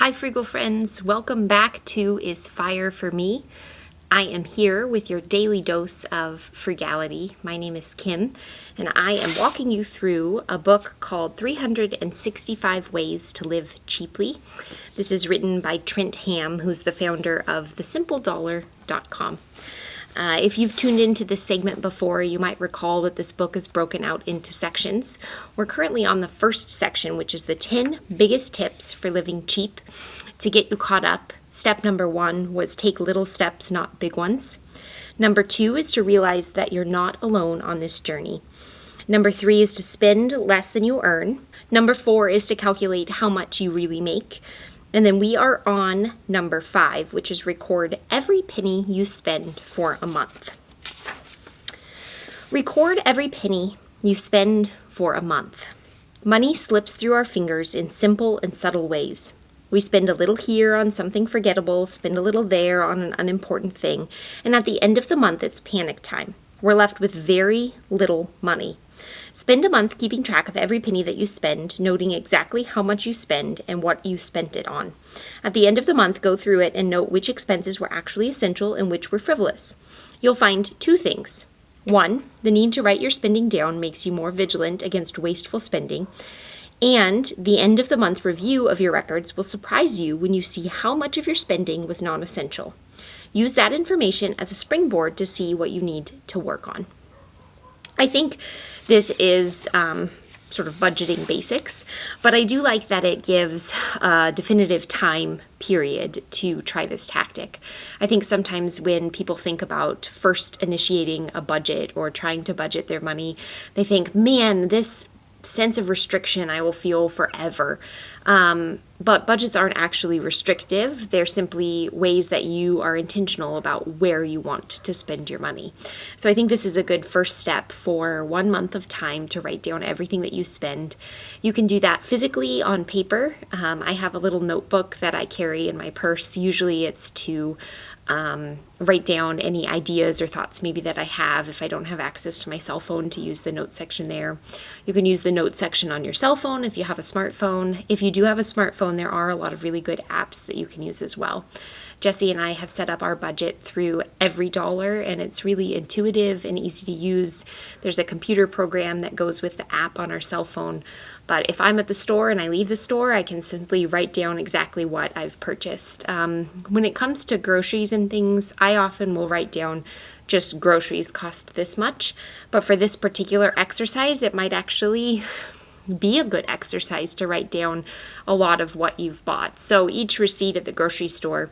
Hi Frugal friends, welcome back to Is Fire for Me. I am here with your daily dose of frugality. My name is Kim, and I am walking you through a book called 365 Ways to Live Cheaply. This is written by Trent Ham, who's the founder of thesimpledollar.com. If you've tuned into this segment before, you might recall that this book is broken out into sections. We're currently on the first section, which is the 10 biggest tips for living cheap. To get you caught up, step number 1 was take little steps, not big ones. Number 2 is to realize that you're not alone on this journey. Number 3 is to spend less than you earn. Number 4 is to calculate how much you really make. And then we are on number 5, which is record every penny you spend for a month. Record every penny you spend for a month. Money slips through our fingers in simple and subtle ways. We spend a little here on something forgettable, spend a little there on an unimportant thing, and at the end of the month, it's panic time. We're left with very little money. Spend a month keeping track of every penny that you spend, noting exactly how much you spend and what you spent it on. At the end of the month, go through it and note which expenses were actually essential and which were frivolous. You'll find 2 things. 1, the need to write your spending down makes you more vigilant against wasteful spending. And the end of the month review of your records will surprise you when you see how much of your spending was non-essential. Use that information as a springboard to see what you need to work on. I think this is sort of budgeting basics, but I do like that it gives a definitive time period to try this tactic. I think sometimes when people think about first initiating a budget or trying to budget their money, they think, man, this sense of restriction I will feel forever. But budgets aren't actually restrictive. They're simply ways that you are intentional about where you want to spend your money. So I think this is a good first step for 1 month of time to write down everything that you spend. You can do that physically on paper. I have a little notebook that I carry in my purse. Usually it's to write down any ideas or thoughts maybe that I have if I don't have access to my cell phone, to use the note section there. You can use the note section on your cell phone if you have a smartphone. If you do have a smartphone, there are a lot of really good apps that you can use as well. Jesse and I have set up our budget through EveryDollar, and it's really intuitive and easy to use. There's a computer program that goes with the app on our cell phone. But if I'm at the store and I leave the store, I can simply write down exactly what I've purchased. When it comes to groceries and things, I often will write down just groceries cost this much. But for this particular exercise, it might actually be a good exercise to write down a lot of what you've bought. So each receipt at the grocery store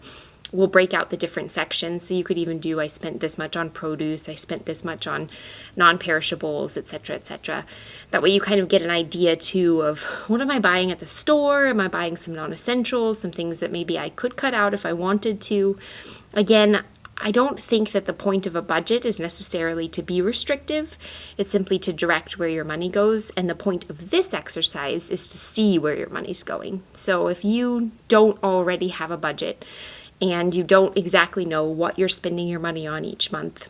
will break out the different sections. So you could even do, I spent this much on produce, I spent this much on non-perishables, etc., etc. That way you kind of get an idea too of what am I buying at the store? Am I buying some non-essentials, some things that maybe I could cut out if I wanted to? Again, I don't think that the point of a budget is necessarily to be restrictive. It's simply to direct where your money goes. And the point of this exercise is to see where your money's going. So if you don't already have a budget and you don't exactly know what you're spending your money on each month,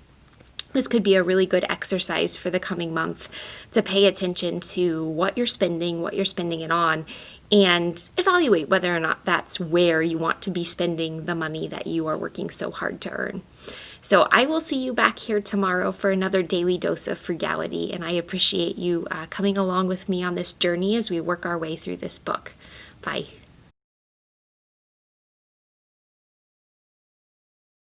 this could be a really good exercise for the coming month to pay attention to what you're spending it on, and evaluate whether or not that's where you want to be spending the money that you are working so hard to earn. So I will see you back here tomorrow for another daily dose of frugality, and I appreciate you coming along with me on this journey as we work our way through this book. Bye.